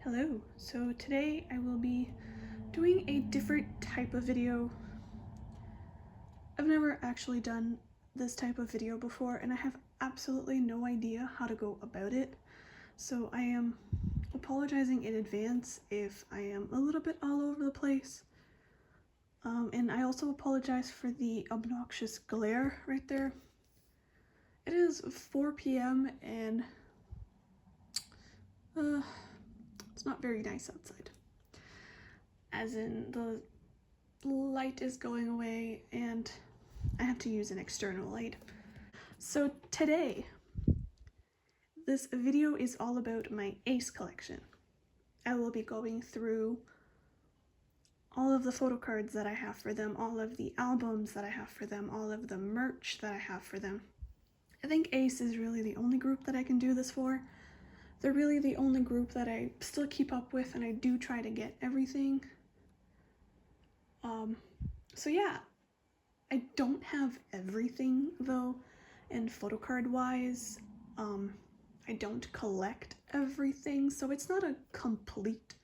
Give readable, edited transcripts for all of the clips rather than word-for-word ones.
Hello, so today I will be doing a different type of video. I've never actually done this type of video before and I have absolutely no idea how to go about it. So I am apologizing in advance if I am a little bit all over the place. And I also apologize for the obnoxious glare right there. It is 4 p.m. and it's not very nice outside. As in, the light is going away and I have to use an external light. So today, this video is all about my a.c.e. collection. I will be going through all of the photo cards that I have for them, all of the albums that I have for them, all of the merch that I have for them. I think a.c.e. is really the only group that I can do this for. They're really the only group that I still keep up with and I do try to get everything. So yeah, I don't have everything though, and photocard wise, I don't collect everything, so it's not a complete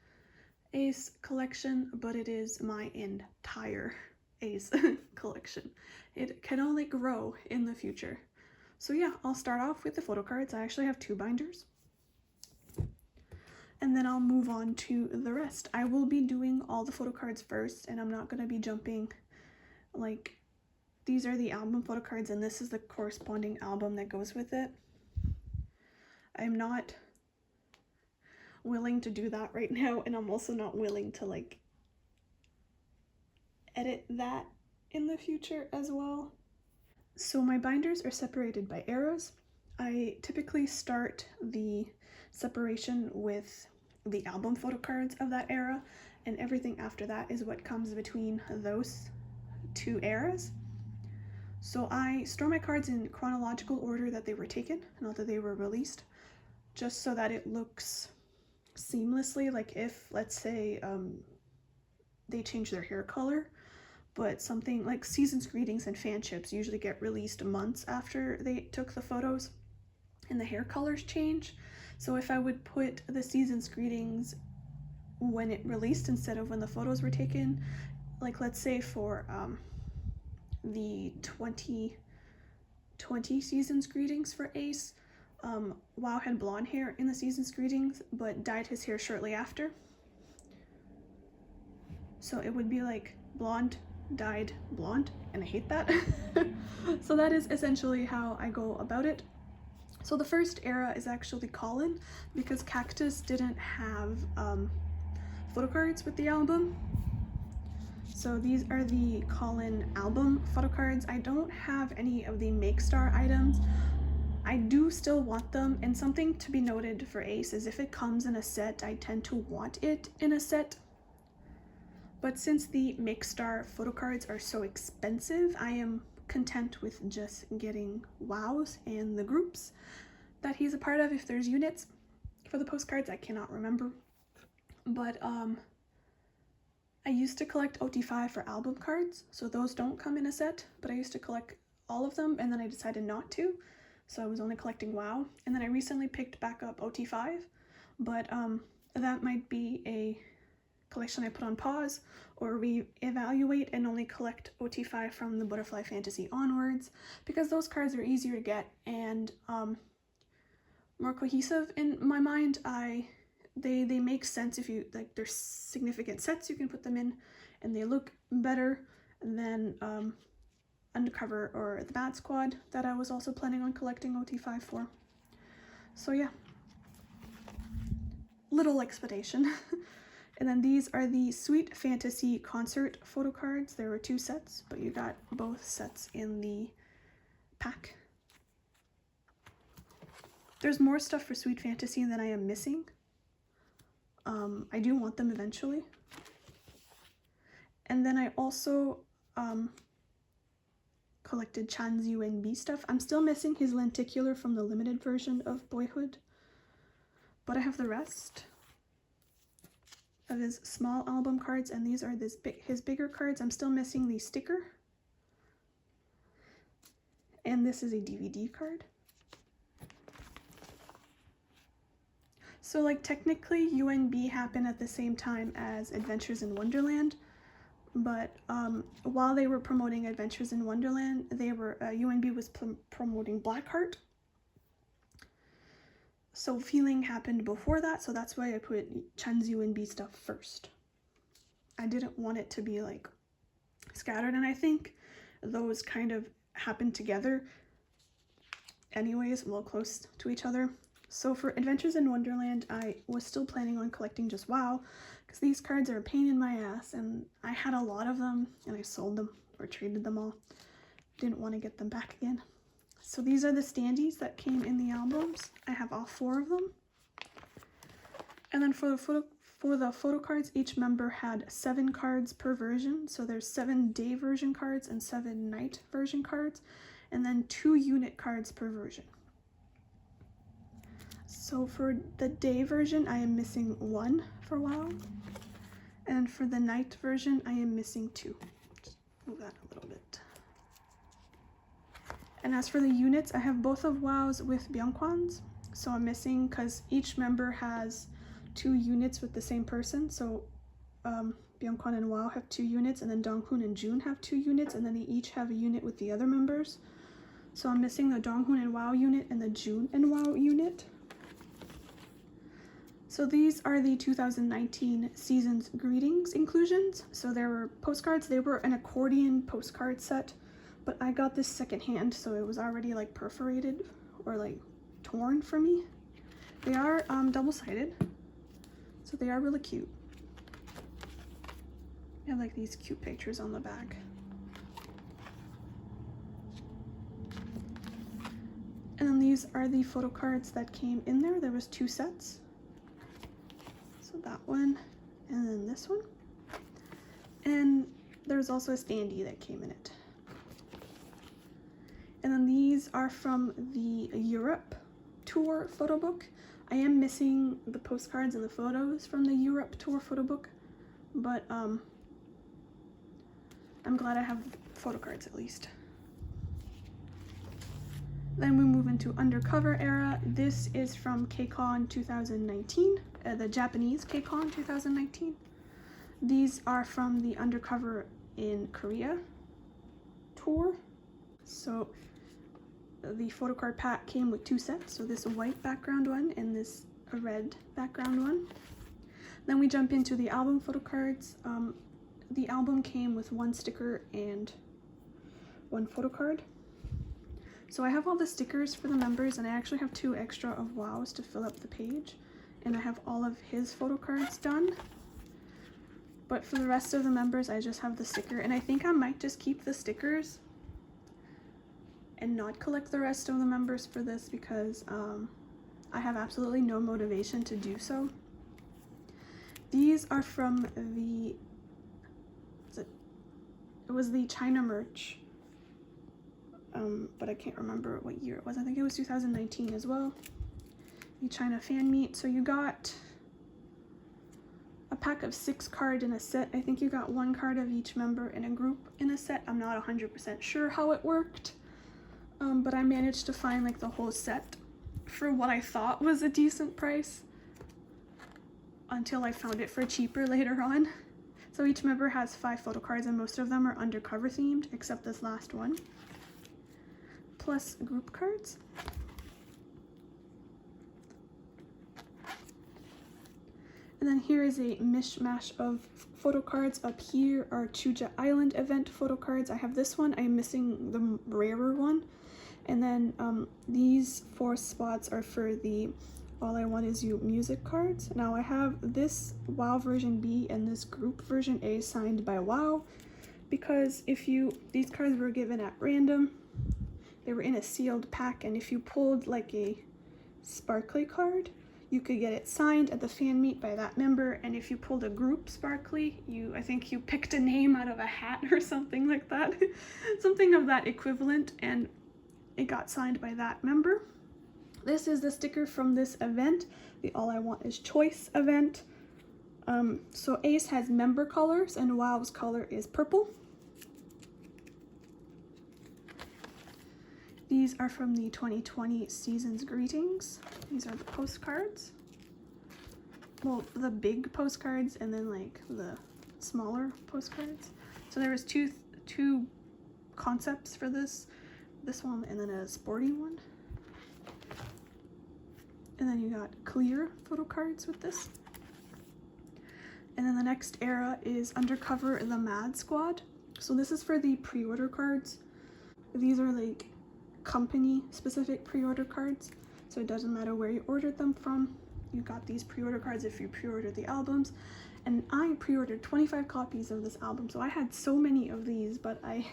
a.c.e. collection, but it is my entire a.c.e. collection. It can only grow in the future. So yeah, I'll start off with the photocards. I actually have 2 binders. And then I'll move on to the rest. I will be doing all the photocards first, and I'm not going to be jumping, like, these are the album photocards and this is the corresponding album that goes with it. I'm not willing to do that right now, and I'm also not willing to, like, edit that in the future as well. So my binders are separated by arrows. I typically start the separation with the album photocards of that era, and everything after that is what comes between those 2 eras. So I store my cards in chronological order that they were taken, not that they were released, just so that it looks seamlessly. Like if, let's say, they change their hair color, but something like Season's Greetings and fanships usually get released months after they took the photos and the hair colors change. So if I would put the Season's Greetings when it released instead of when the photos were taken, like let's say for the 2020 Season's Greetings for a.c.e., Wow had blonde hair in the Season's Greetings but dyed his hair shortly after. So it would be like blonde, dyed blonde, and I hate that. So that is essentially how I go about it. So the first era is actually Colin, because Cactus didn't have photocards with the album. So these are the Colin album photocards. I don't have any of the Make Star items. I do still want them, and something to be noted for a.c.e. is if it comes in a set, I tend to want it in a set. But since the Make Star photocards are so expensive, I am content with just getting Wows and the groups that he's a part of if there's units. For the postcards, I cannot remember. But I used to collect OT5 for album cards, so those don't come in a set, but I used to collect all of them, and then I decided not to, so I was only collecting WoW. And then I recently picked back up OT5, but that might be a collection I put on pause or reevaluate and only collect OT5 from the Butterfly Fantasy onwards, because those cards are easier to get and more cohesive in my mind. They make sense if you, like, there's significant sets you can put them in and they look better than Undercover or the Bat Squad that I was also planning on collecting OT5 for. So yeah, little explanation. And then these are the Sweet Fantasy concert photo cards. There were 2 sets, but you got both sets in the pack. There's more stuff for Sweet Fantasy than I am missing. I do want them eventually. And then I also collected Chan's UNB stuff. I'm still missing his lenticular from the limited version of Boyhood, but I have the rest of his small album cards, and these are his bigger cards. I'm still missing the sticker, and this is a DVD card. So like technically UNB happened at the same time as Adventures in Wonderland, but while they were promoting Adventures in Wonderland, UNB was promoting Blackheart. So Feeling happened before that, so that's why I put Chen's UNB stuff first. I didn't want it to be like scattered, and I think those kind of happened together anyways, well, close to each other. So for Adventures in Wonderland, I was still planning on collecting just WoW, because these cards are a pain in my ass, and I had a lot of them, and I sold them or traded them all. Didn't want to get them back again. So these are the standees that came in the albums. I have all 4 of them. And then for the photo cards, each member had 7 cards per version. So there's 7 day version cards and 7 night version cards, and then 2 unit cards per version. So for the day version, I am missing 1 for WoW. And for the night version, I am missing 2. Just move that a little bit. And as for the units, I have both of WoW's with Byungkwan's. So I'm missing, because each member has 2 units with the same person. So Byungkwan and WoW have 2 units, and then Donghoon and June have 2 units, and then they each have a unit with the other members. So I'm missing the Donghoon and WoW unit and the June and WoW unit. So these are the 2019 Seasons Greetings inclusions. So there were postcards. They were an accordion postcard set, but I got this secondhand, so it was already like perforated or like torn for me. They are double-sided, so they are really cute. I have like these cute pictures on the back. And then these are the photo cards that came in there. There was 2 sets. So that one, and then this one. And there's also a standee that came in it. And then these are from the Europe tour photo book. I am missing the postcards and the photos from the Europe tour photo book, but I'm glad I have photo cards at least. Then we move into Undercover era. This is from KCON 2019, the Japanese KCON 2019. These are from the Undercover in Korea tour. So the photo card pack came with 2 sets, so this white background one and this red background one. Then we jump into the album photo cards. The album came with 1 sticker and 1 photo card. So I have all the stickers for the members, and I actually have 2 extra of WoW's to fill up the page, and I have all of his photo cards done. But for the rest of the members, I just have the sticker, and I think I might just keep the stickers and not collect the rest of the members for this, because I have absolutely no motivation to do so. These are from the, it was the China merch, but I can't remember what year it was. I think it was 2019 as well. The China fan meet. So you got a pack of 6 cards in a set. I think you got 1 card of each member in a group in a set. I'm not 100% sure how it worked. But I managed to find like the whole set for what I thought was a decent price, until I found it for cheaper later on. So each member has 5 photo cards, and most of them are Undercover themed, except this last one, plus group cards. And then here is a mishmash of photo cards. Up here are Chuja Island event photo cards. I have this one. I'm missing the rarer one. And then these 4 spots are for the All I Want Is You music cards. Now I have this WoW version B and this group version A signed by WoW, because these cards were given at random. They were in a sealed pack, and if you pulled like a sparkly card, you could get it signed at the fan meet by that member. And if you pulled a group sparkly, I think you picked a name out of a hat or something like that. Something of that equivalent, and it got signed by that member. This is the sticker from this event, the All I Want Is Choice event. So Ace has member colors, and WoW's color is purple. These are from the 2020 Seasons Greetings. These are the postcards. well, the big postcards and then like the smaller postcards. So there was two concepts for this one and then a sporty one. And then you got clear photo cards with this. And then the next era is Undercover the Mad Squad. So this is for the pre-order cards. These are like company specific pre-order cards. So it doesn't matter where you ordered them from. You got these pre-order cards if you pre-ordered the albums. And I pre-ordered 25 copies of this album. So I had so many of these, but I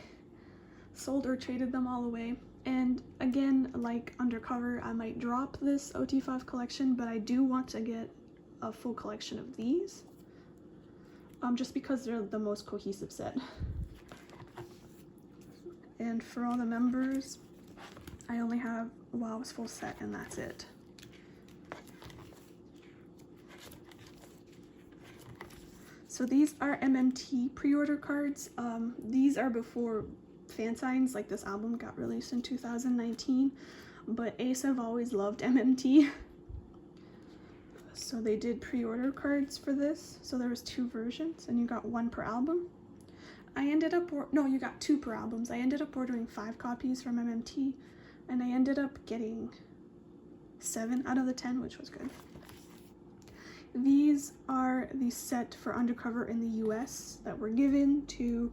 sold or traded them all away. And again, like Undercover, I might drop this OT5 collection, but I do want to get a full collection of these. Just because they're the most cohesive set. And for all the members, I only have WoW's full set and that's it. So these are MMT pre-order cards. These are before fan signs, like this album got released in 2019, but a.c.e. have always loved MMT. So they did pre-order cards for this. So there was 2 versions and you got 1 per album. I ended up, no, you got 2 per albums. I ended up ordering 5 copies from MMT and I ended up getting 7 out of the 10, which was good. These are the set for Undercover in the US that were given to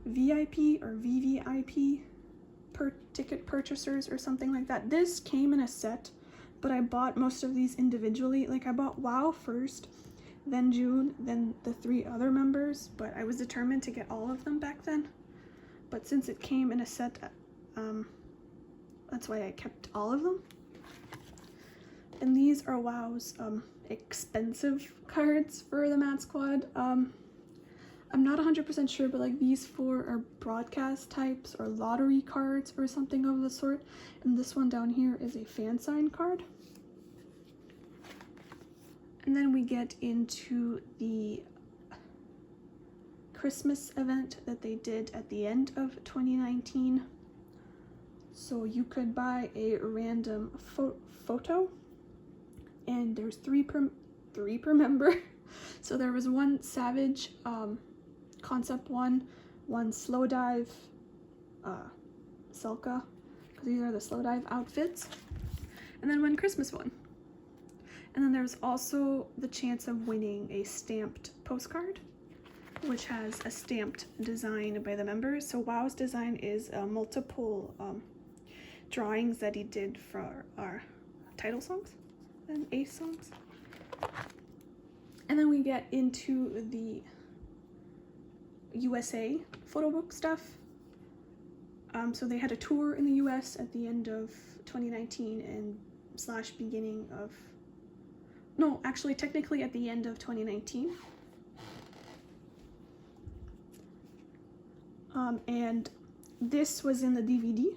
VIP or VVIP per ticket purchasers or something like that. This came in a set, but I bought most of these individually. Like I bought WoW first, then June, then the 3 other members, but I was determined to get all of them back then. But since it came in a set, that's why I kept all of them. And these are WoW's expensive cards for the Mad Squad. I'm not 100% sure, but like these 4 are broadcast types or lottery cards or something of the sort. And this one down here is a fan sign card. And then we get into the Christmas event that they did at the end of 2019. So you could buy a random photo, and there's 3 per member. So there was 1 Savage concept one slow dive Selka, because these are the slow dive outfits, and then 1 Christmas one. And then there's also the chance of winning a stamped postcard, which has a stamped design by the members. So WoW's design is multiple drawings that he did for our title songs and ace songs. And then we get into the USA photo book stuff. So they had a tour in the US at the end of 2019 and / beginning of, no, actually technically at the end of 2019. And this was in the DVD,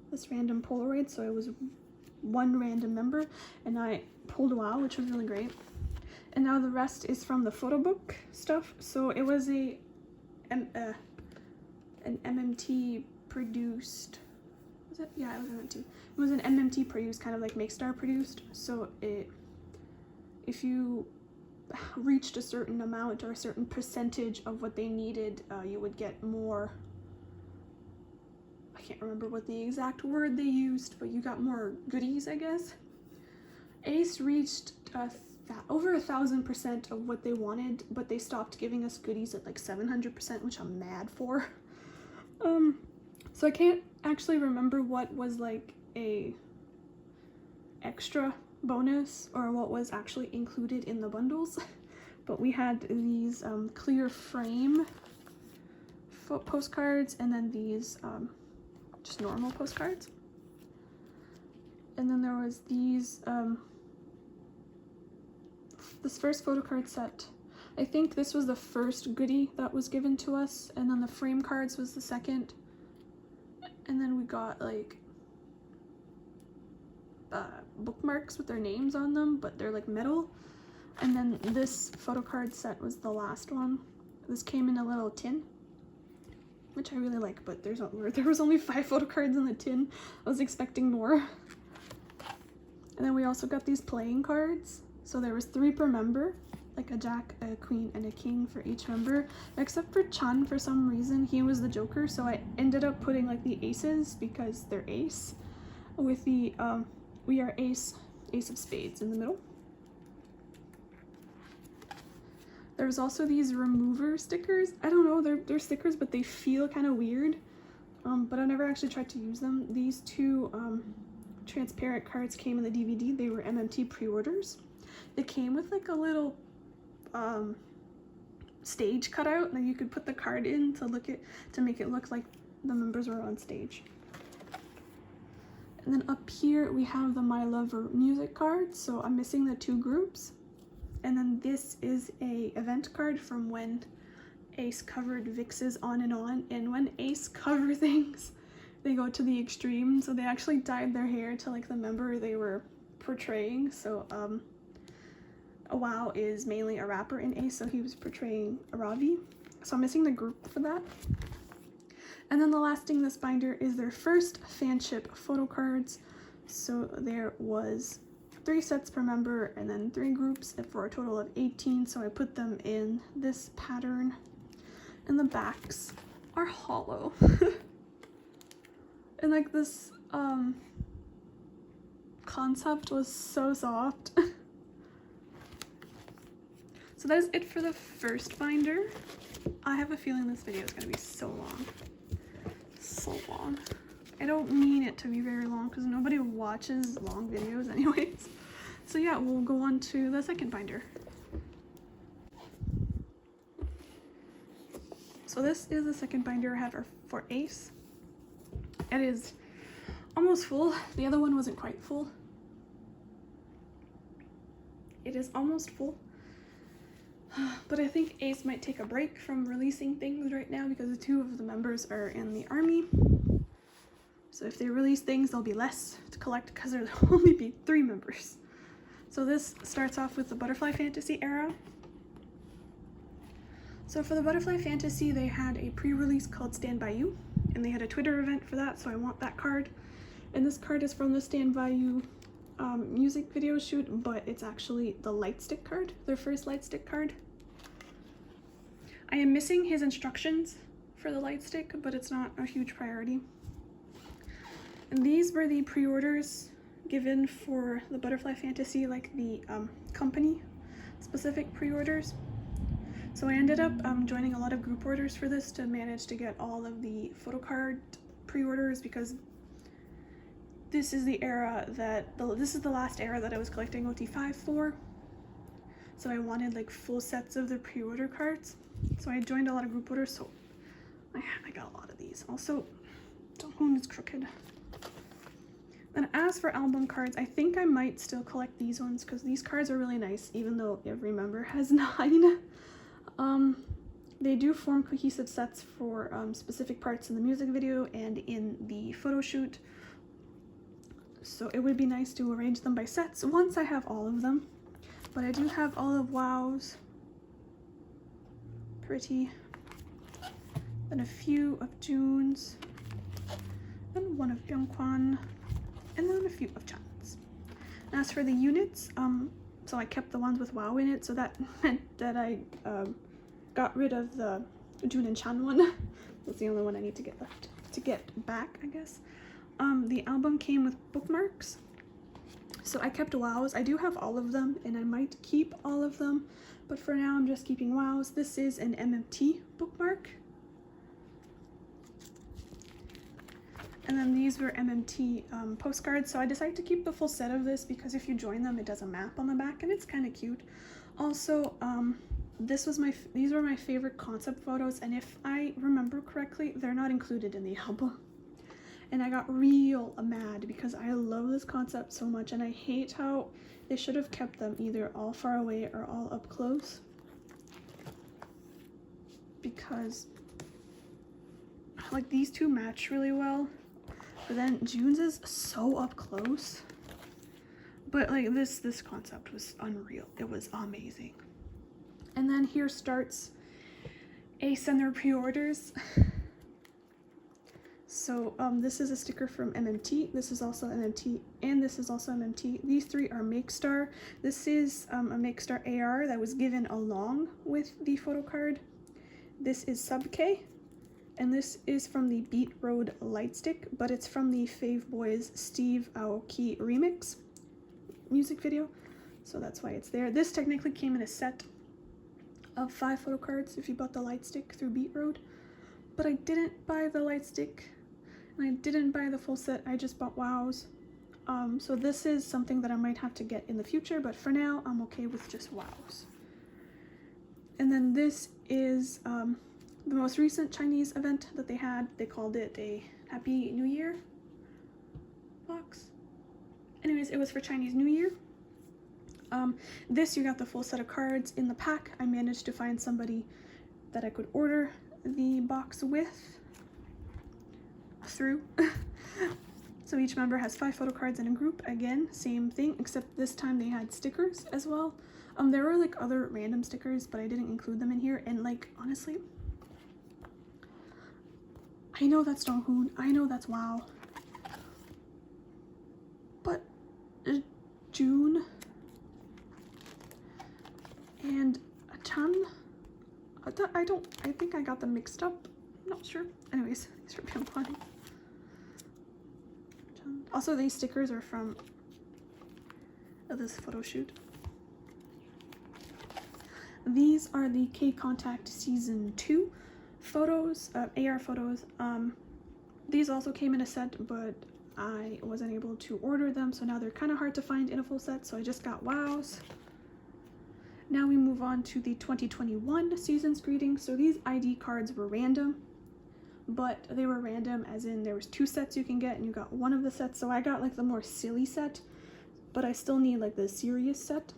this random Polaroid, so it was 1 random member, and I pulled WoW, which was really great. And now the rest is from the photo book stuff. So it was an MMT produced, was it? Yeah, it was MMT. It was an MMT produced, kind of like Makestar produced. So if you reached a certain amount or a certain percentage of what they needed, you would get more. I can't remember what the exact word they used, but you got more goodies, I guess. Ace reached over 1,000% of what they wanted, but they stopped giving us goodies at like 700%, which I'm mad for. So I can't actually remember what was like a extra bonus or what was actually included in the bundles, but we had these clear frame postcards, and then these just normal postcards, and then there was these this first photocard set. I think this was the first goodie that was given to us, and then the frame cards was the second, and then we got like bookmarks with their names on them, but they're like metal. And then this photocard set was the last one. This came in a little tin, which I really like, but there was only 5 photocards in the tin. I was expecting more. And then we also got these playing cards. So there was 3 per member, like a jack, a queen, and a king for each member, except for Chan. For some reason he was the joker, so I ended up putting like the aces because they're ace, with the we are ace of spades in the middle. There's also these remover stickers. I don't know, they're stickers, but they feel kind of weird, but I've never actually tried to use them. These 2 transparent cards came in the DVD. They were MMT pre-orders. They came with like a little stage cutout that you could put the card in to make it look like the members were on stage. And then up here we have the My Lover music card, so I'm missing the 2 groups. And then this is a event card from when Ace covered Vix's On and On, and when Ace cover things, they go to the extreme, so they actually dyed their hair to like the member they were portraying. So Wow is mainly a rapper in Ace, so he was portraying Ravi. So I'm missing the group for that. And then the last thing in this binder is their first fanship photo cards. So there was 3 sets per member and then 3 groups for a total of 18. So I put them in this pattern, and the backs are hollow. And like this concept was so soft. So that is it for the first binder. I have a feeling this video is going to be so long. So long. I don't mean it to be very long because nobody watches long videos anyways. So yeah, we'll go on to the second binder. So this is the second binder I have for Ace. It is almost full. The other one wasn't quite full. It is almost full. But I think Ace might take a break from releasing things right now because 2 of the members are in the army. So if they release things, there'll be less to collect because there'll only be 3 members. So this starts off with the Butterfly Fantasy era. So for the Butterfly Fantasy, they had a pre-release called Stand By You, and they had a Twitter event for that, so I want that card. And this card is from the Stand By You music video shoot, but it's actually the Lightstick card, their first Lightstick card. I am missing his instructions for the Lightstick, but it's not a huge priority. And these were the pre-orders given for the Butterfly Fantasy, like the company specific pre-orders. So I ended up joining a lot of group orders for this to manage to get all of the photocard pre-orders, because this is the era that this is the last era that I was collecting OT5 for. So I wanted like full sets of the pre-order cards. So I joined a lot of group orders, so I got a lot of these. Also, Dohun is crooked. Then as for album cards, I think I might still collect these ones because these cards are really nice, even though every member has 9. They do form cohesive sets for specific parts in the music video and in the photo shoot. So it would be nice to arrange them by sets once I have all of them. But I do have all of Wow's. Pretty. Then a few of June's. And one of Byungkwan. And then a few of Chan's. As for the units, so I kept the ones with Wow in it, so that meant that I got rid of the June and Chan one. That's the only one I need to get back, I guess. The album came with bookmarks, so I kept Wow's. I do have all of them, and I might keep all of them, but for now I'm just keeping Wow's. This is an MMT bookmark. And then these were MMT postcards, so I decided to keep the full set of this because if you join them, it does a map on the back, and it's kind of cute. Also, these were my favorite concept photos, and if I remember correctly, they're not included in the album. And I got real mad because I love this concept so much, and I hate how they should have kept them either all far away or all up close. Because, like, these two match really well. But then June's is so up close. But like this concept was unreal. It was amazing. And then here starts Ace and their pre-orders. So this is a sticker from MMT, this is also MMT, and this is also MMT. These three are Makestar. This is a Makestar AR that was given along with the photocard. This is Sub K, and this is from the Beat Road Lightstick, but it's from the Fave Boys Steve Aoki remix music video, so that's why it's there. This technically came in a set of 5 photocards if you bought the Lightstick through Beat Road, but I didn't buy the Lightstick, and I didn't buy the full set, I just bought WOWs. So this is something that I might have to get in the future, but for now, I'm okay with just WOWs. And then this is the most recent Chinese event that they had. They called it a Happy New Year box. Anyways, it was for Chinese New Year. This, you got the full set of cards in the pack. I managed to find somebody that I could order the box with through. So each member has 5 photo cards in a group. Again, same thing, except this time they had stickers as well. There were like other random stickers, but I didn't include them in here. And like, honestly, I know that's Donghoon, I know that's WoW, but June and Chan, I think I got them mixed up. I'm not sure. Anyways, these are Pyeongchwan. Also, these stickers are from this photo shoot. These are the K-Contact Season 2 photos, AR photos. These also came in a set, but I wasn't able to order them, so now they're kind of hard to find in a full set, so I just got WOWs. Now we move on to the 2021 Season's Greetings. So these ID cards were random, but they were random as in there was 2 sets you can get, and you got one of the sets. So I got like the more silly set, but I still need like the serious set.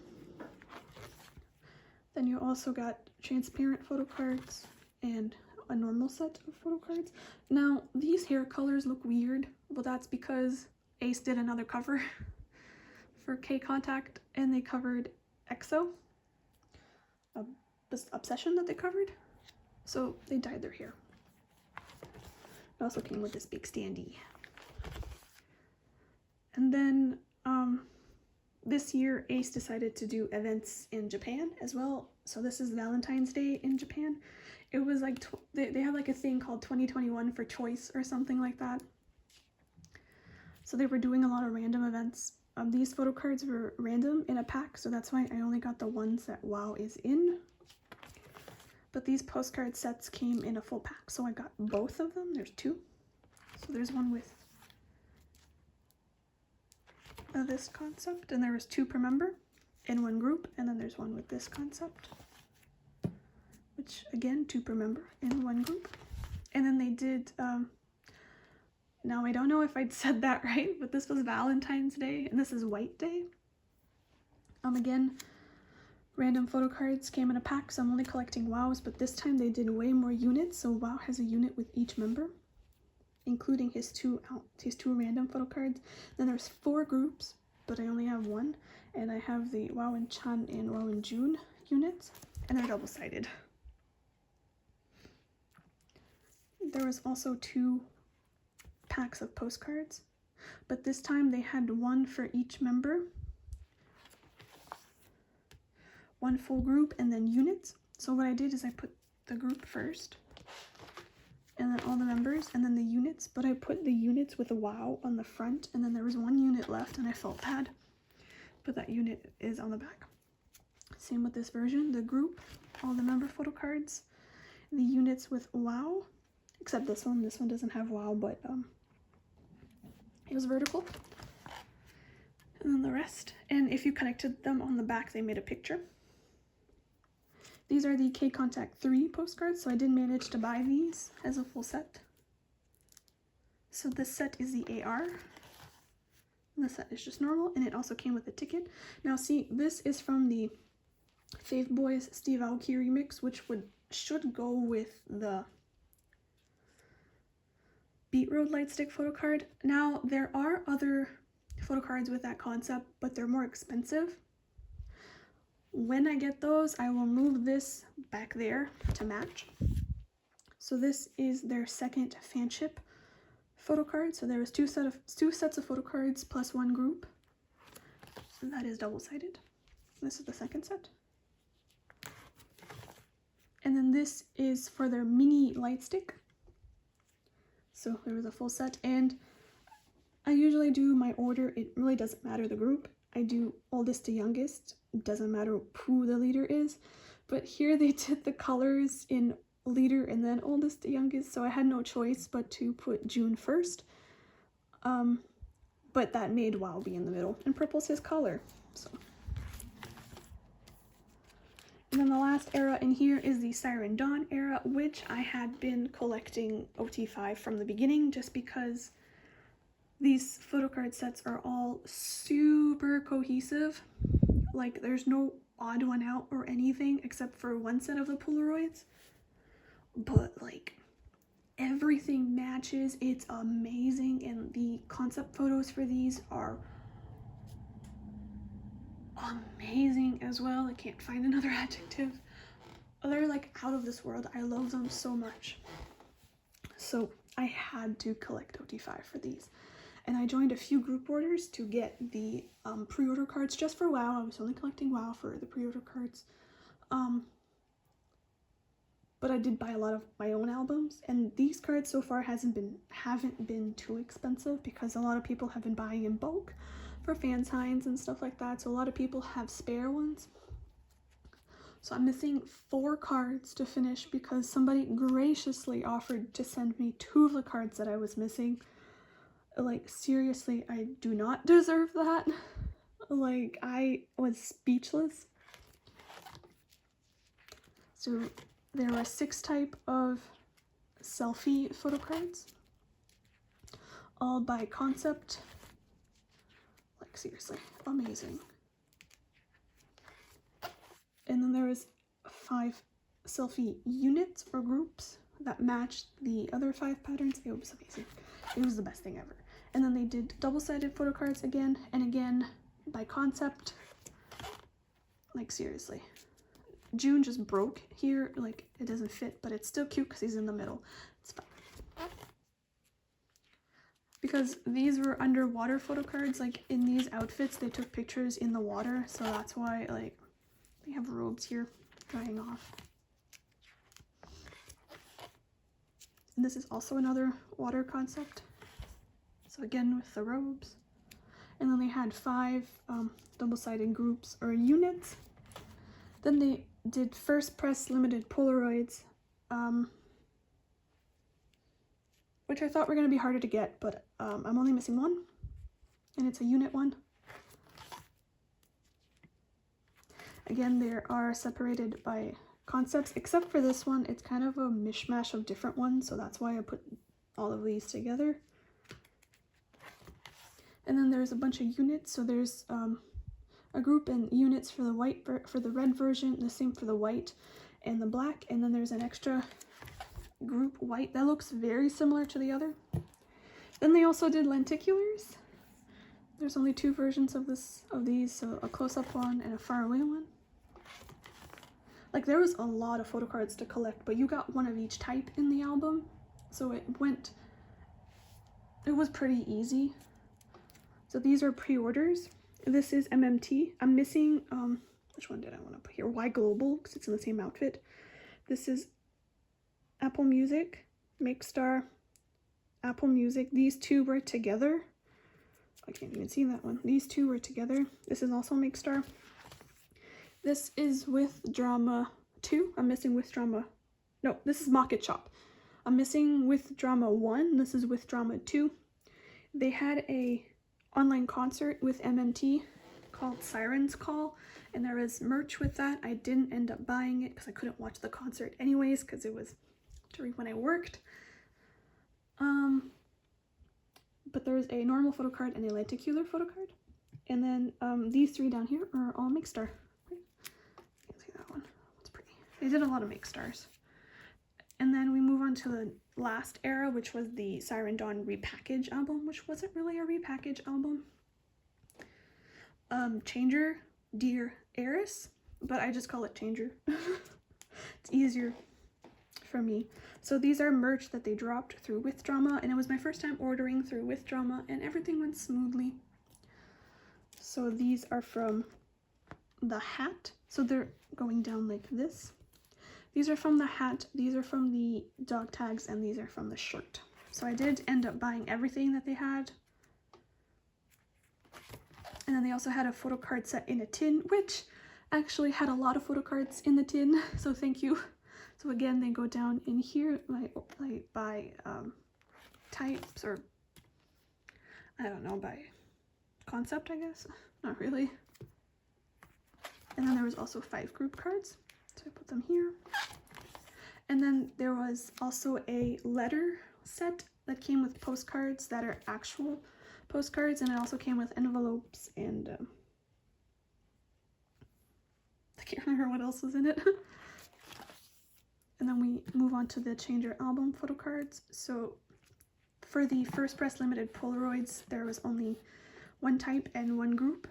Then you also got transparent photo cards and a normal set of photo cards. Now, these hair colors look weird, but that's because Ace did another cover for K-Contact, and they covered EXO, this Obsession that they covered. So they dyed their hair. It also came with this big standee. And then this year Ace decided to do events in Japan as well. So this is Valentine's Day in Japan. It was like they have like a thing called 2021 for choice or something like that. So they were doing a lot of random events. These photo cards were random in a pack, so that's why I only got the ones that WoW is in. But these postcard sets came in a full pack, so I got both of them. There's 2. So there's one with this concept, and there was 2 per member in one group, and then there's one with this concept, which again, 2 per member in one group. And then they did now I don't know if I'd said that right, but this was Valentine's Day and this is White Day. Again, random photo cards came in a pack, so I'm only collecting WoWs, but this time they did way more units. So WoW has a unit with each member, including his two random photo cards. Then there's 4 groups, but I only have 1, and I have the WoW and Chan and WoW and June units, and they're double-sided. There was also 2 packs of postcards, but this time they had 1 for each member, 1 full group, and then units. So what I did is I put the group first, and then all the members, and then the units, but I put the units with a WoW on the front, and then there was 1 unit left, and I felt bad, but that unit is on the back. Same with this version, the group, all the member photo cards, the units with WoW, except this one doesn't have WoW, but it was vertical, and then the rest. And if you connected them on the back, they made a picture. These are the K-Contact 3 postcards, so I did manage to buy these as a full set. So this set is the AR, and this set is just normal, and it also came with a ticket. Now see, this is from the Fave Boys Steve Aoki remix, which should go with the Beat Road Lightstick photo card. Now, there are other photo cards with that concept, but they're more expensive. When I get those, I will move this back there to match. So this is their second fanship photocard. So there was two sets of photocards plus one group. And that is double-sided. This is the second set. And then this is for their mini light stick. So there was a full set, and I usually do my order. It really doesn't matter the group. I do oldest to youngest. It doesn't matter who the leader is. But here they did the colors in leader and then oldest to youngest, so I had no choice but to put June first. But that made WoW be in the middle, and purple's his color. So. And then the last era in here is the Siren Dawn era, which I had been collecting OT5 from the beginning, just because these photocard sets are all super cohesive. Like, there's no odd one out or anything except for one set of the Polaroids. But, like, everything matches. It's amazing, and the concept photos for these are amazing as well. I can't find another adjective. They're like out of this world. I love them so much. So I had to collect OT5 for these. And I joined a few group orders to get the pre-order cards just for WoW. I was only collecting WoW for the pre-order cards. But I did buy a lot of my own albums, and these cards so far haven't been too expensive because a lot of people have been buying in bulk for fan signs and stuff like that, so a lot of people have spare ones. So I'm missing 4 cards to finish because somebody graciously offered to send me 2 of the cards that I was missing. Like, seriously, I do not deserve that. Like, I was speechless. So there are 6 type of selfie photo cards, all by concept. Like, seriously, amazing. And then there is 5 selfie units or groups that matched the other 5 patterns. It was amazing. It was the best thing ever. And then they did double-sided photo cards again and again by concept. Like, seriously. June just broke here. Like, it doesn't fit, but it's still cute because he's in the middle. It's fine. Because these were underwater photo cards, like, in these outfits, they took pictures in the water, so that's why, like, they have robes here drying off. And this is also another water concept. So again, with the robes. And then they had 5 double-sided groups or units. Then they did first press limited Polaroids, which I thought were going to be harder to get, but I'm only missing 1, and it's a unit 1. Again, they are separated by concepts, except for this one. It's kind of a mishmash of different ones, so that's why I put all of these together. And then there's a bunch of units, so there's a group and units for the red version, the same for the white and the black, and then there's an extra group white that looks very similar to the other. Then they also did lenticulars. There's only 2 versions of these, so a close-up one and a far-away one. Like, there was a lot of photo cards to collect, but you got 1 of each type in the album, so it was pretty easy. So these are pre-orders. This is MMT. I'm missing, which one did I want to put here? Y Global, because it's in the same outfit. This is Apple Music, Makestar, Apple Music. These 2 were together. I can't even see that one. These 2 were together. This is also Makestar. This is with Drama 2. I'm missing with Drama. No, this is Mocket Shop. I'm missing with Drama 1. This is with Drama 2. They had a online concert with MMT called Siren's Call, and there was merch with that. I didn't end up buying it because I couldn't watch the concert anyways because it was during when I worked. But there's a normal photo card and a lenticular photo card, and then these 3 down here are all Makestar. Can't see that one. It's pretty. They did a lot of Makestars. And then we move on to the last era, which was the Siren Dawn repackage album, which wasn't really a repackage album. Changer, Dear Eris, but I just call it Changer. It's easier for me. So these are merch that they dropped through With Drama, and it was my first time ordering through With Drama, and everything went smoothly. So these are from the hat. So they're going down like this. These are from the hat, these are from the dog tags, and these are from the shirt. So I did end up buying everything that they had. And then they also had a photo card set in a tin, which actually had a lot of photo cards in the tin, so thank you. So again, they go down in here like by types, or I don't know, by concept, I guess. Not really. And then there was also 5 group cards, so I put them here. And then there was also a letter set that came with postcards that are actual postcards, and it also came with envelopes, and I can't remember what else was in it. And then we move on to the Change Your Album photo cards. So for the first press limited Polaroids, there was only 1 type and 1 group.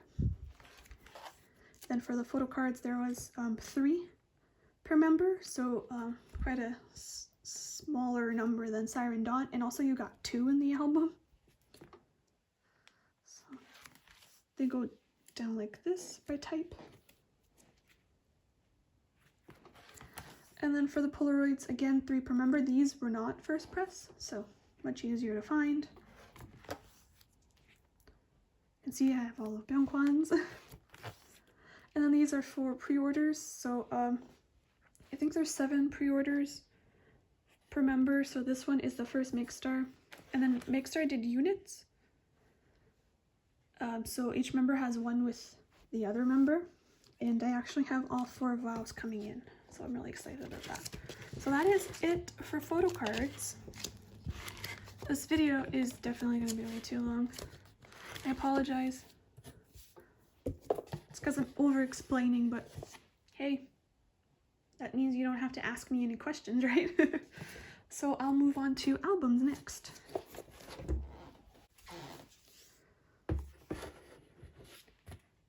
Then for the photo cards, there was 3 per member, so quite a smaller number than Siren Dawn, and also you got 2 in the album. So they go down like this by type. And then for the Polaroids, again, 3 per member. These were not first press, so much easier to find. And see, I have all of Byungkwan's. And then these are for pre-orders, so I think there's 7 pre-orders per member, so this one is the first Makestar. And then Makestar did units. So each member has 1 with the other member, and I actually have all 4 vows coming in, so I'm really excited about that. So that is it for photo cards. This video is definitely going to be way too long. I apologize. It's because I'm over-explaining, but hey, that means you don't have to ask me any questions, right? So I'll move on to albums next.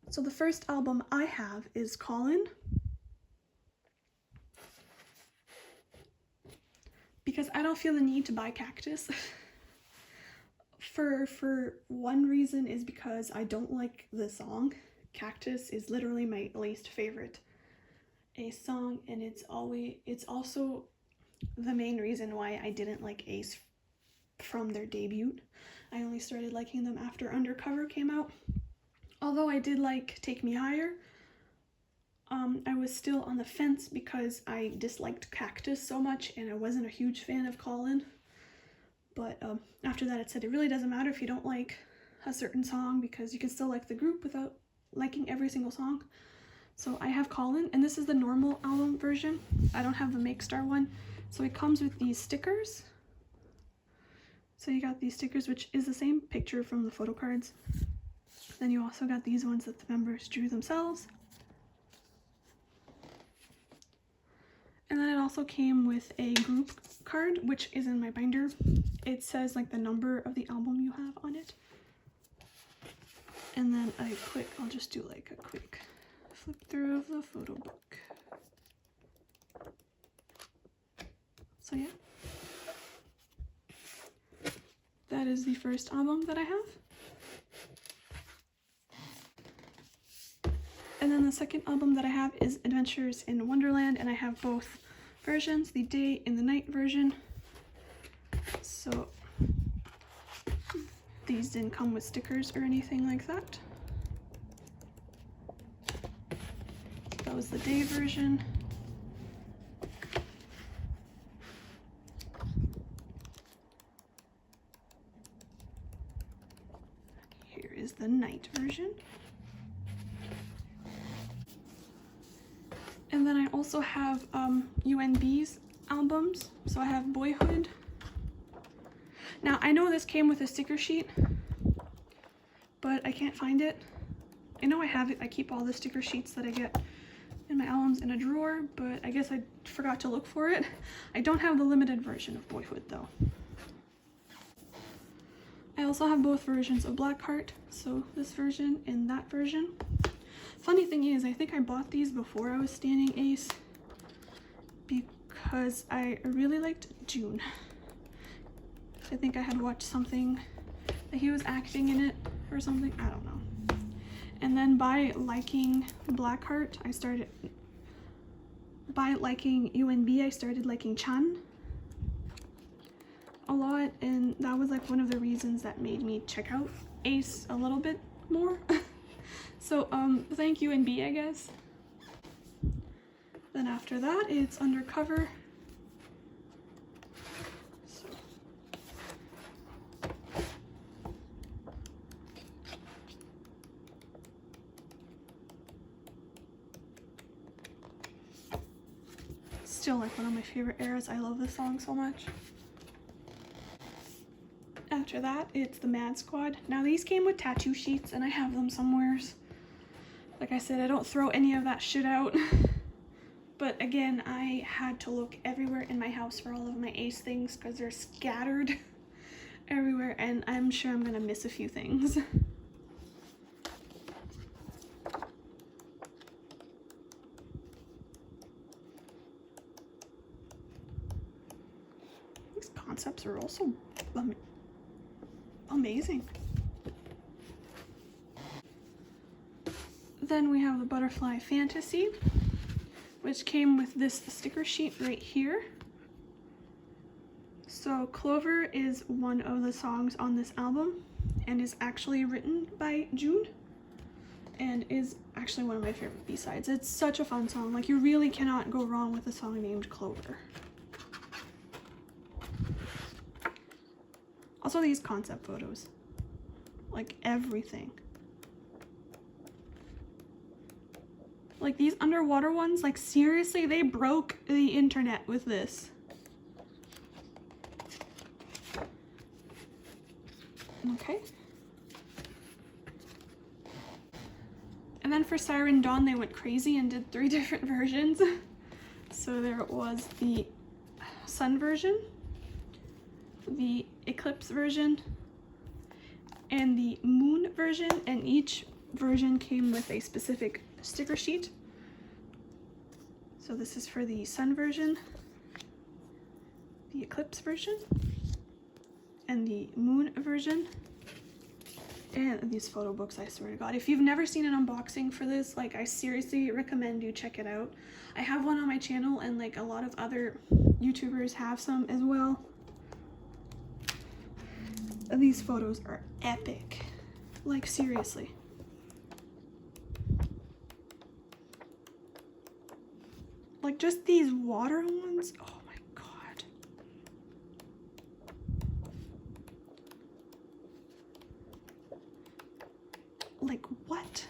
So the first album I have is Colin. Because I don't feel the need to buy Cactus. For one reason is because I don't like the song. Cactus is literally my least favorite a.c.e song, and it's also the main reason why I didn't like a.c.e from their debut. I only started liking them after Undercover came out. Although I did like Take Me Higher, I was still on the fence because I disliked Cactus so much and I wasn't a huge fan of Colin. But after that it said it really doesn't matter if you don't like a certain song because you can still like the group without liking every single song. So I have Colin, and this is the normal album version. I don't have the Makestar one. So it comes with these stickers. So you got these stickers, which is the same picture from the photo cards. Then you also got these ones that the members drew themselves. And then it also came with a group card, which is in my binder. It says like the number of the album you have on it. And then I'll just do like a quick flip through of the photo book. So yeah. That is the first album that I have. And then the second album that I have is Adventures in Wonderland, and I have both versions, the day and the night version. So these didn't come with stickers or anything like that. That was the day version. Here is the night version. And then I also have UNB's albums. So I have Boyhood. Now I know this came with a sticker sheet, but I can't find it. I know I have it. I keep all the sticker sheets that I get in my albums in a drawer, but I guess I forgot to look for it. I don't have the limited version of Boyhood though. I also have both versions of Blackheart, so this version and that version. Funny thing is, I think I bought these before I was standing a.c.e because I really liked June. I think I had watched something that he was acting in it or something, I don't know. And then by liking Blackheart, by liking UNB, I started liking Chan a lot, and that was like one of the reasons that made me check out Ace a little bit more. So thank you UNB, I guess. Then after that, it's Undercover. So. Still like one of my favorite eras. I love this song so much. After that, it's the Mad Squad. Now these came with tattoo sheets and I have them somewheres. Like I said, I don't throw any of that shit out. But again, I had to look everywhere in my house for all of my Ace things because they're scattered everywhere and I'm sure I'm gonna miss a few things. These concepts are also amazing. Then we have the Butterfly Fantasy, which came with this sticker sheet right here. So Clover is one of the songs on this album and is actually written by June and is actually one of my favorite B-sides. It's such a fun song. Like, you really cannot go wrong with a song named Clover. Also these concept photos, like everything. Like these underwater ones, like seriously, they broke the internet with this. Okay. And then for Siren Dawn, they went crazy and did 3 different versions. So there was the sun version, the eclipse version, and the moon version, and each version came with a specific sticker sheet. So this is for the sun version, the eclipse version, and the moon version. And these photo books, I swear to God, if you've never seen an unboxing for this, like, I seriously recommend you check it out. I have one on my channel and like a lot of other YouTubers have some as well. These photos are epic, like seriously. Like just these water ones, oh my God. Like what?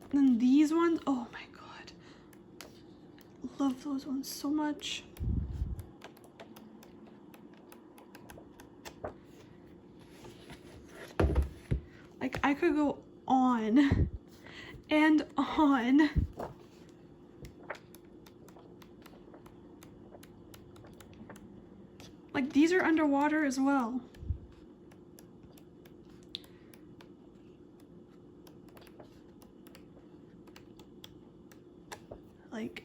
And then these ones, oh my God. Love those ones so much. Like I could go on and on. Like these are underwater as well. Like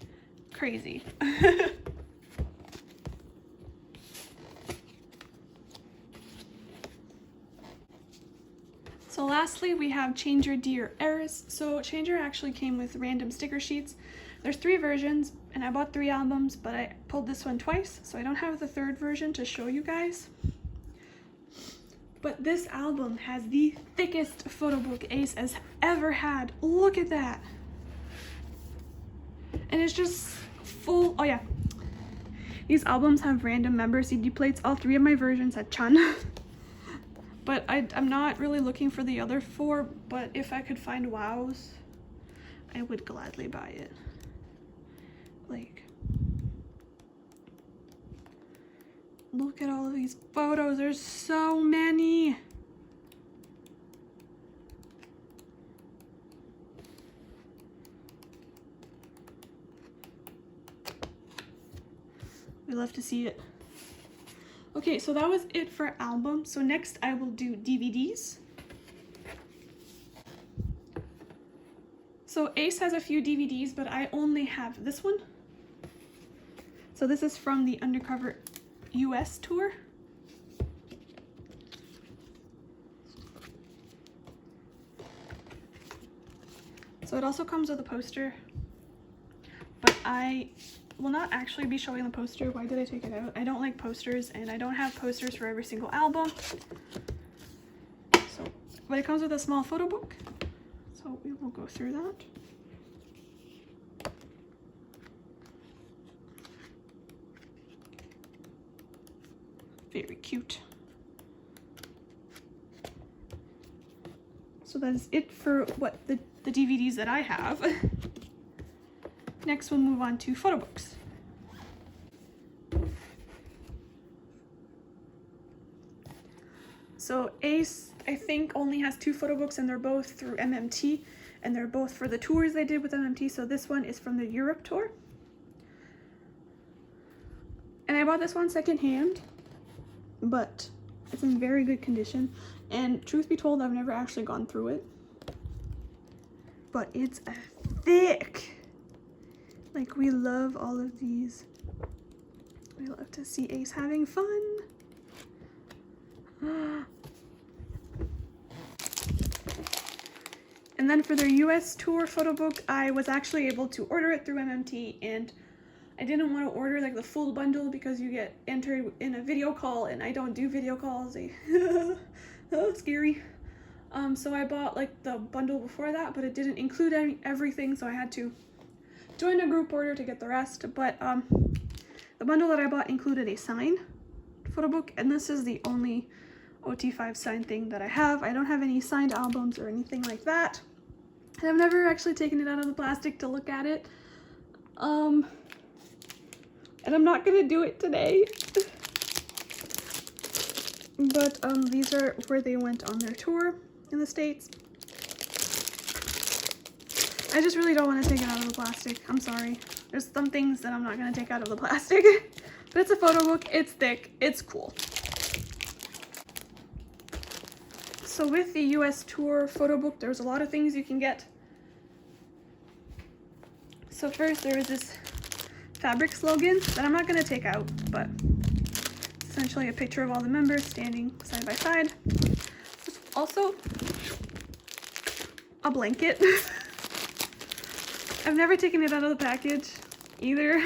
crazy. So lastly, we have Changer Dear Eris. So Changer actually came with random sticker sheets. There's 3 versions, and I bought 3 albums, but I pulled this one twice, so I don't have the 3rd version to show you guys. But this album has the thickest photo book Ace has ever had. Look at that. And it's just full, oh yeah. These albums have random member CD plates. All 3 of my versions had Chan. But I'm not really looking for the other 4, but if I could find WOWs, I would gladly buy it. Like, look at all of these photos. There's so many. We love to see it. Okay, so that was it for albums. So next I will do DVDs. So Ace has a few DVDs, but I only have this one. So this is from the Undercover US tour. So it also comes with a poster, but I will not actually be showing the poster. Why did I take it out? I don't like posters, and I don't have posters for every single album. So, but it comes with a small photo book. So we will go through that. Very cute. So that is it for what the DVDs that I have. Next we'll move on to photo books. So Ace, I think, only has 2 photo books, and they're both through MMT, and they're both for the tours they did with MMT. So this one is from the Europe tour. And I bought this one secondhand, but it's in very good condition. And truth be told, I've never actually gone through it. But it's thick. Like, we love all of these. We love to see Ace having fun. And then for their US tour photo book, I was actually able to order it through MMT, and I didn't want to order like the full bundle because you get entered in a video call, and I don't do video calls. Oh, scary. So I bought like the bundle before that, but it didn't include everything, so I had to join a group order to get the rest. But the bundle that I bought included a signed photo book, and this is the only OT5 signed thing that I have. I don't have any signed albums or anything like that, and I've never actually taken it out of the plastic to look at it. And I'm not gonna do it today. But these are where they went on their tour in the States. I just really don't want to take it out of the plastic. I'm sorry. There's some things that I'm not going to take out of the plastic. But it's a photo book. It's thick. It's cool. So with the US tour photo book, there's a lot of things you can get. So first there is this fabric slogan that I'm not going to take out, but essentially a picture of all the members standing side by side. Also, a blanket. I've never taken it out of the package either.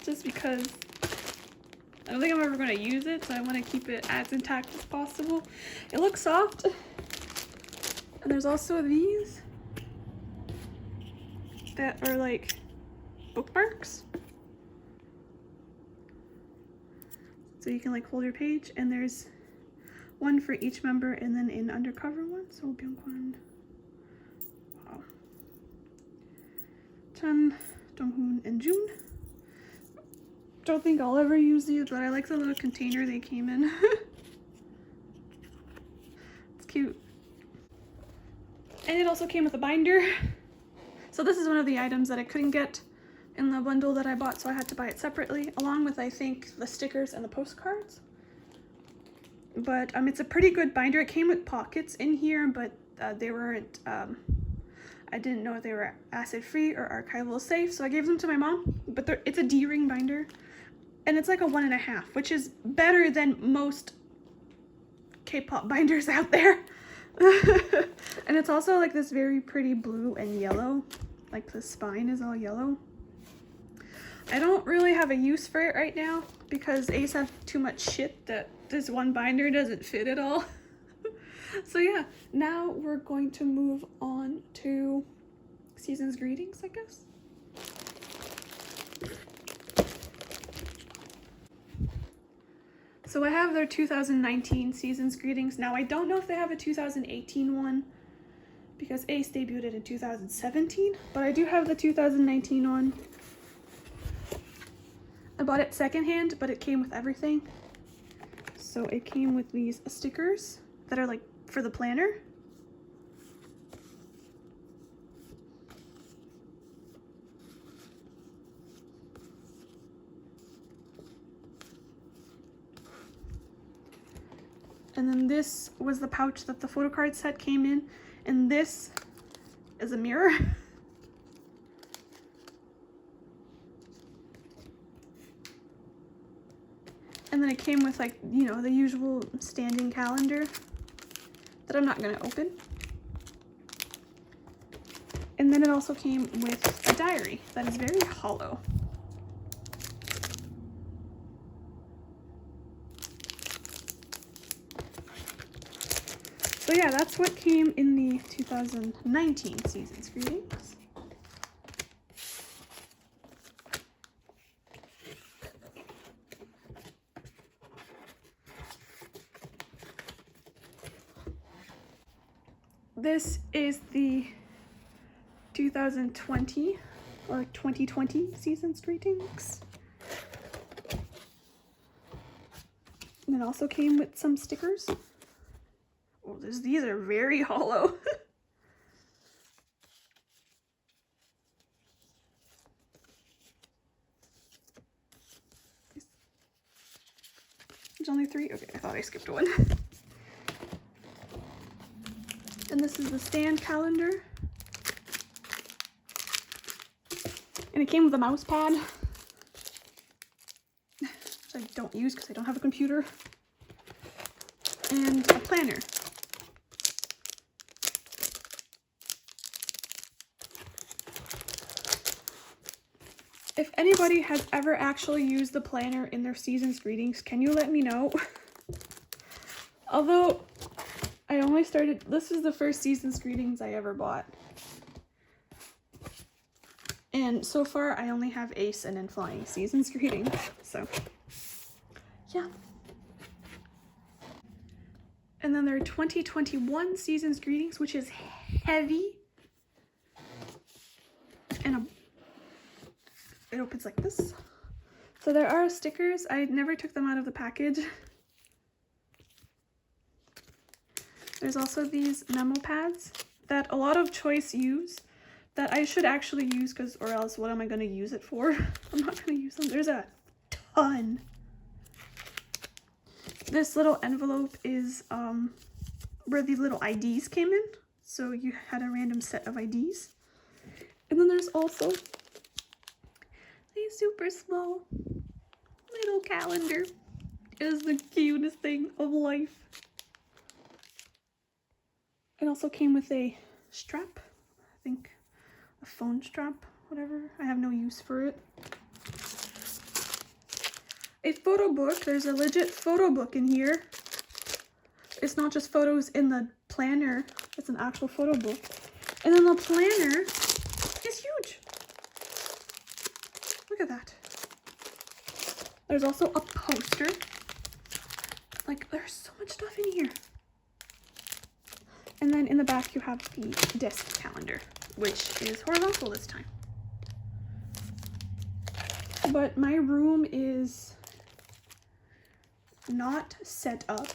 Just because I don't think I'm ever going to use it, so I want to keep it as intact as possible. It looks soft. And there's also these that are like bookmarks. So you can like hold your page, and there's one for each member, and then an undercover one. So Byung-Kwan, wow, Chan, Donghoon, and June. Don't think I'll ever use these, but I like the little container they came in. It's cute. And it also came with a binder. So this is one of the items that I couldn't get in the bundle that I bought, so I had to buy it separately, along with, I think, the stickers and the postcards. But it's a pretty good binder. It came with pockets in here, but they weren't, I didn't know if they were acid-free or archival safe, so I gave them to my mom. But it's a D-ring binder, and it's like a 1.5, which is better than most K-pop binders out there. And it's also like this very pretty blue and yellow, like the spine is all yellow. I don't really have a use for it right now because Ace have too much shit that this one binder doesn't fit at all. So yeah, now we're going to move on to Season's Greetings, I guess. So I have their 2019 Season's Greetings. Now I don't know if they have a 2018 one because Ace debuted it in 2017, but I do have the 2019 one. I bought it secondhand, but it came with everything. So it came with these stickers that are like for the planner. And then this was the pouch that the photocard set came in. And this is a mirror. And then it came with, like, you know, the usual standing calendar that I'm not going to open. And then it also came with a diary that is very hollow. So yeah, that's what came in the 2019 season's greetings. This is the 2020 or 2020 season's greetings. And it also came with some stickers. Oh, these are very hollow. There's only 3? Okay, I thought I skipped one. And this is the stand calendar. And it came with a mouse pad, which I don't use because I don't have a computer. And a planner. If anybody has ever actually used the planner in their season's greetings, can you let me know? Although, I only started, this is the first season's greetings I ever bought. And so far, I only have Ace and Flying season's greetings, so yeah. And then there are 2021 season's greetings, which is heavy. And it opens like this. So there are stickers. I never took them out of the package. There's also these memo pads that a lot of Choice use that I should actually use, because or else what am I going to use it for? I'm not going to use them. There's a ton. This little envelope is where the little IDs came in. So you had a random set of IDs. And then there's also a super small little calendar. It is the cutest thing of life. It also came with a strap, I think a phone strap, whatever. I have no use for it. A photo book. There's a legit photo book in here. It's not just photos in the planner, it's an actual photo book. And then the planner is huge. Look at that. There's also a poster. Like, there's so much stuff in here. And then in the back you have the desk calendar, which is horizontal this time. But my room is not set up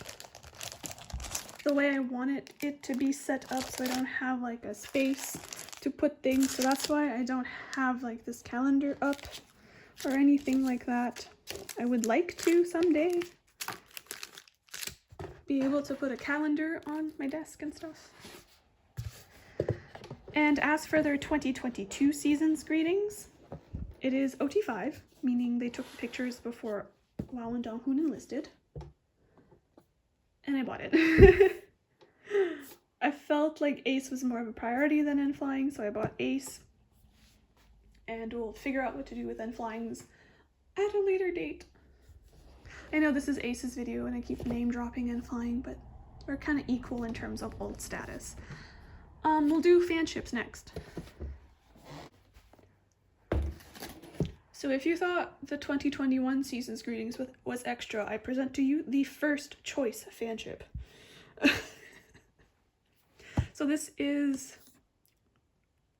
the way I want it to be set up, so I don't have like a space to put things. So that's why I don't have like this calendar up or anything like that. I would like to someday be able to put a calendar on my desk and stuff. And as for their 2022 season's greetings, it is OT5, meaning they took pictures before Wow and Donghoon enlisted. And I bought it. I felt like Ace was more of a priority than N-Flying, so I bought Ace. And we'll figure out what to do with N-Flyings at a later date. I know this is Ace's video and I keep name dropping N-Flying, but we're kind of equal in terms of old status. We'll do fanships next. So if you thought the 2021 season's greetings was extra, I present to you the first choice fanship. So this is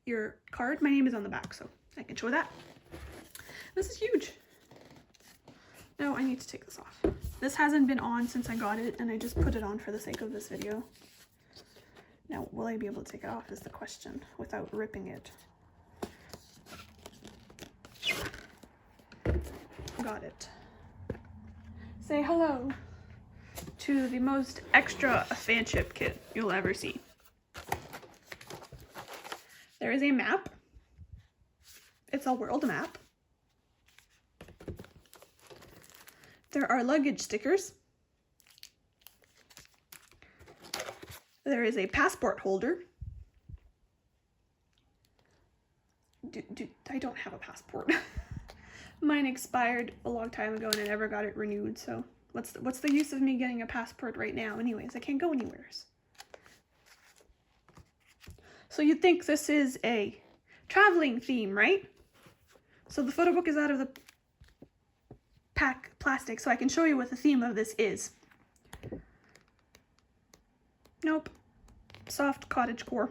your card. My name is on the back, so I can show that. This is huge. No, I need to take this off. This hasn't been on since I got it, and I just put it on for the sake of this video. Now, will I be able to take it off is the question, without ripping it. Got it. Say hello to the most extra fanship kit you'll ever see. There is a map. It's a world map. There are luggage stickers. There is a passport holder. I don't have a passport. Mine expired a long time ago and I never got it renewed, so what's the use of me getting a passport right now anyways? I can't go anywhere. So you'd think this is a traveling theme, right? So the photo book is out of the plastic, so I can show you what the theme of this is. Nope. Soft cottagecore.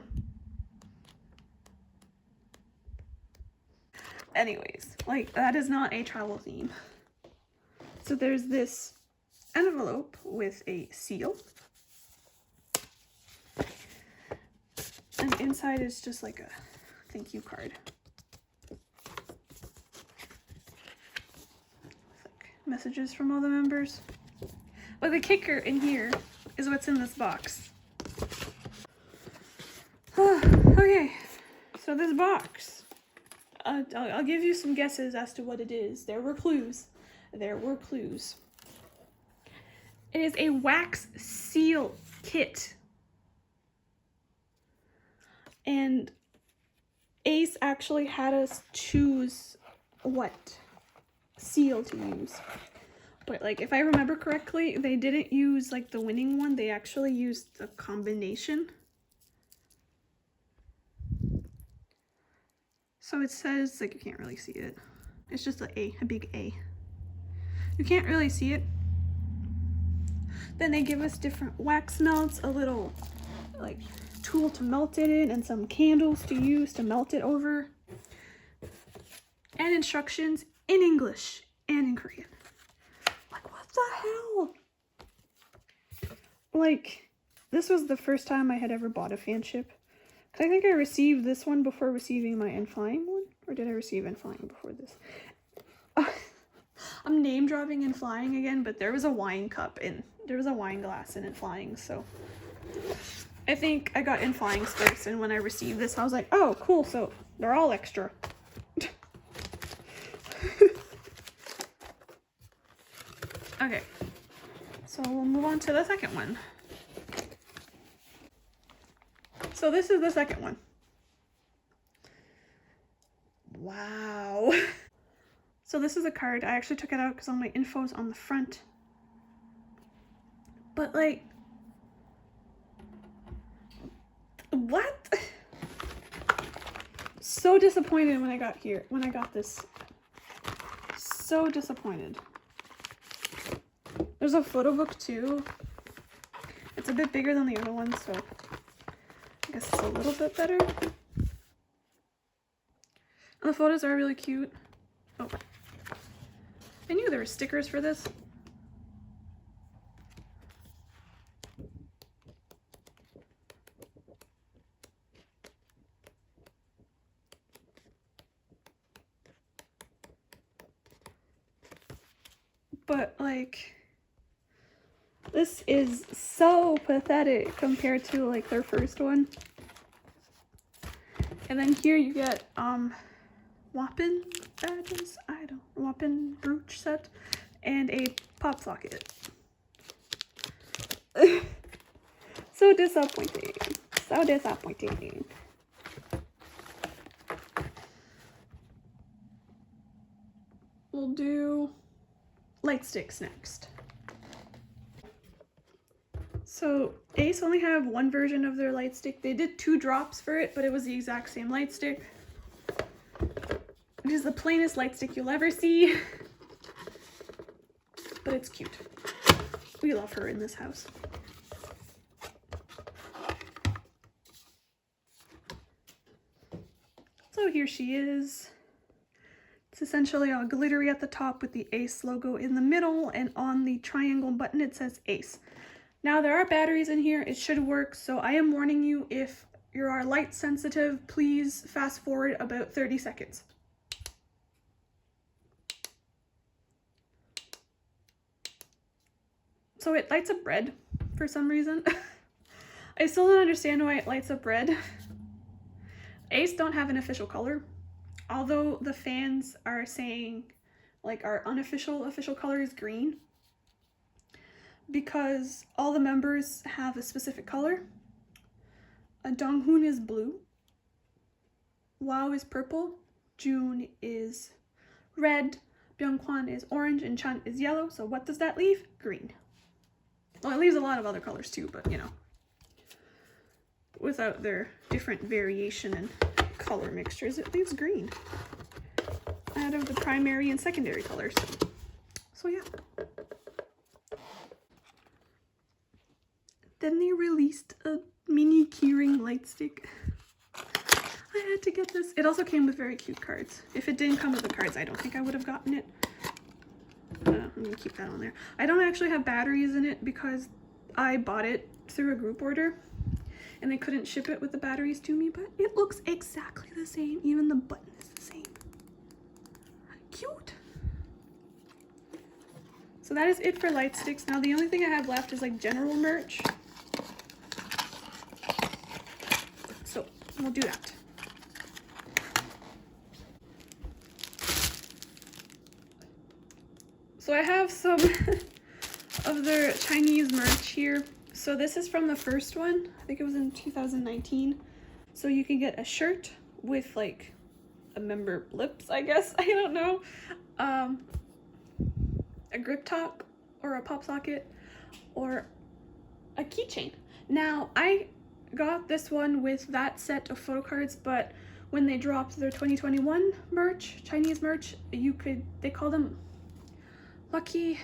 Anyways, like, that is not a travel theme. So there's this envelope with a seal. And inside is just like a thank you card. With like messages from all the members. But the kicker in here is what's in this box. Okay, so this box. I'll give you some guesses as to what it is. There were clues. There were clues. It is a wax seal kit. And Ace actually had us choose what seal to use. But like, if I remember correctly, they didn't use like the winning one. They actually used the combination. So it says, like, you can't really see it. It's just a big A. You can't really see it. Then they give us different wax melts, a little, like, tool to melt it in, and some candles to use to melt it over. And instructions in English and in Korean. Like, what the hell? Like, this was the first time I had ever bought a fanship. I think I received this one before receiving my N-Flying one. Or did I receive N-Flying before this? I'm name dropping N-Flying again, but there was a wine cup and there was a wine glass in N-Flying, so I think I got N-Flying's first, and when I received this, I was like, oh, cool, so they're all extra. Okay, so we'll move on to the second one. So this is the second one. Wow. So this is a card. I actually took it out because all my info is on the front. But like, what? So disappointed when I got here, when I got this. So disappointed. There's a photo book too. It's a bit bigger than the other one, so I guess it's a little bit better. And the photos are really cute. Oh, I knew there were stickers for this. But like, this is so pathetic compared to like their first one. And then here you get Wappin badges, Wappin brooch set, and a pop socket. So disappointing. So disappointing. We'll do light sticks next. So Ace only have one version of their light stick. They did 2 drops for it, but it was the exact same light stick. It is the plainest light stick you'll ever see. But it's cute. We love her in this house. So here she is. It's essentially all glittery at the top with the Ace logo in the middle, and on the triangle button it says Ace. Now there are batteries in here, it should work, so I am warning you, if you are light sensitive, please fast forward about 30 seconds. So it lights up red for some reason. I still don't understand why it lights up red. a.c.e don't have an official color, although the fans are saying like our unofficial color is green, because all the members have a specific color. Donghoon is blue, Wow is purple, June is red, Byungkwan is orange, and Chan is yellow. So what does that leave? Green. Well, it leaves a lot of other colors too, but you know, without their different variation and color mixtures, it leaves green out of the primary and secondary colors. So yeah. Then they released a mini keyring light stick. I had to get this. It also came with very cute cards. If it didn't come with the cards, I don't think I would have gotten it. I'm gonna keep that on there. I don't actually have batteries in it because I bought it through a group order and they couldn't ship it with the batteries to me, but it looks exactly the same. Even the button is the same. Cute. So that is it for light sticks. Now the only thing I have left is like general merch. So we'll do that. So I have some of their Chinese merch here. So this is from the first one. I think it was in 2019. So you can get a shirt with like a member lips, I guess. I don't know. A grip top or a pop socket or a keychain. Now I got this one with that set of photo cards, but when they dropped their 2021 merch, Chinese merch, they call them lucky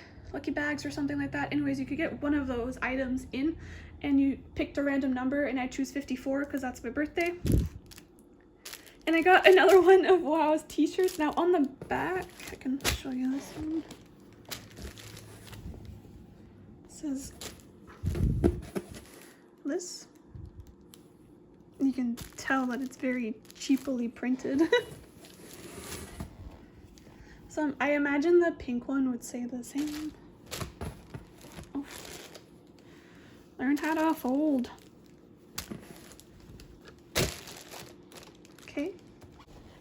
bags or something like that. Anyways, you could get one of those items in and you picked a random number, and I choose 54 because that's my birthday. And I got another one of Wow's t-shirts. Now on the back, I can show you this one. It says this. You can tell that it's very cheaply printed. So I imagine the pink one would say the same. Oh. Learn how to fold. Okay.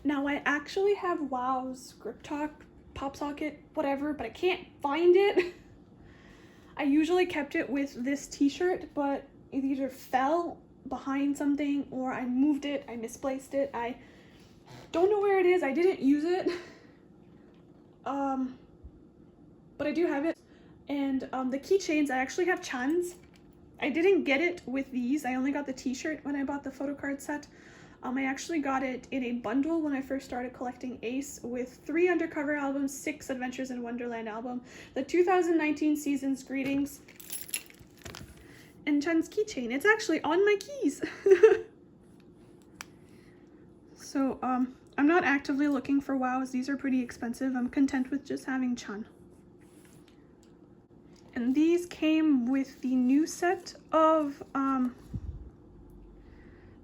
Now I actually have Wow's grip top, pop socket, whatever, but I can't find it. I usually kept it with this t-shirt, but it either fell behind something or I moved it, I misplaced it. I don't know where it is. I didn't use it. But I do have it. And the keychains, I actually have Chan's. I didn't get it with these. I only got the t-shirt when I bought the photo card set. I actually got it in a bundle when I first started collecting a.c.e with 3 undercover albums, 6 Adventures in Wonderland album, the 2019 Season's Greetings, and Chan's keychain. It's actually on my keys. So, I'm not actively looking for Wow's. These are pretty expensive. I'm content with just having Chan. And these came with the new set of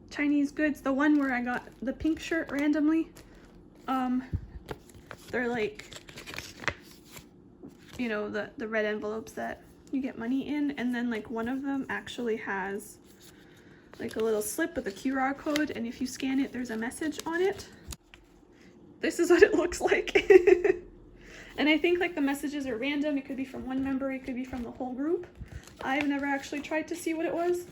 Chinese goods. The one where I got the pink shirt randomly. They're like, you know, the red envelopes that you get money in. And then like one of them actually has like a little slip with a QR code. And if you scan it, there's a message on it. This is what it looks like. And I think like the messages are random. It could be from one member, it could be from the whole group. I've never actually tried to see what it was.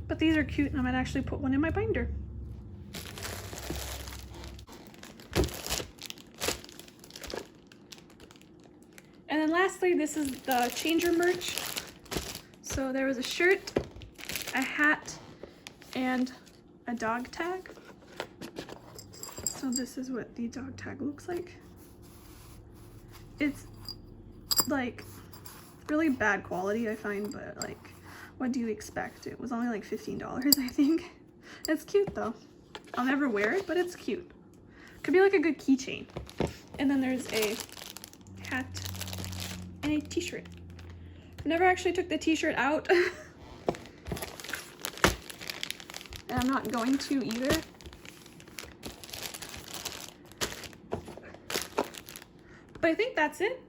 But these are cute and I might actually put one in my binder. And then lastly, this is the changer merch. So there was a shirt, a hat, and a dog tag. So this is what the dog tag looks like. It's like really bad quality, I find, but like, what do you expect? It was only like $15, I think. It's cute though. I'll never wear it, but it's cute. Could be like a good keychain. And then there's a hat and a t-shirt. I never actually took the t-shirt out. And I'm not going to either. But I think that's it.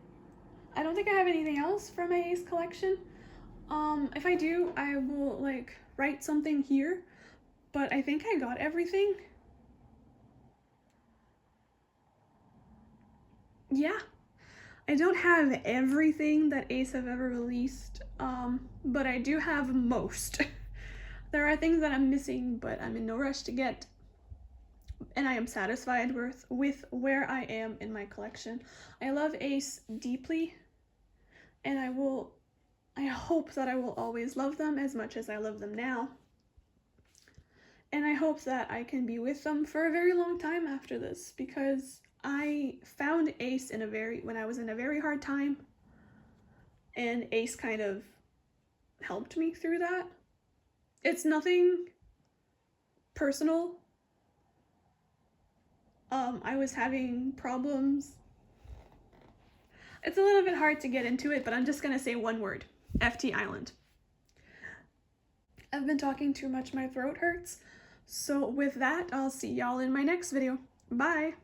I don't think I have anything else from my Ace collection. If I do, I will like write something here, but I think I got everything. Yeah, I don't have everything that Ace have ever released, but I do have most. There are things that I'm missing, but I'm in no rush to get, and I am satisfied with where I am in my collection. I love Ace deeply, and I hope that I will always love them as much as I love them now. And I hope that I can be with them for a very long time after this, because I found Ace when I was in a very hard time, and Ace kind of helped me through that. It's nothing personal. I was having problems. It's a little bit hard to get into it, but I'm just gonna say one word: FT Island. I've been talking too much, my throat hurts. So with that, I'll see y'all in my next video. Bye!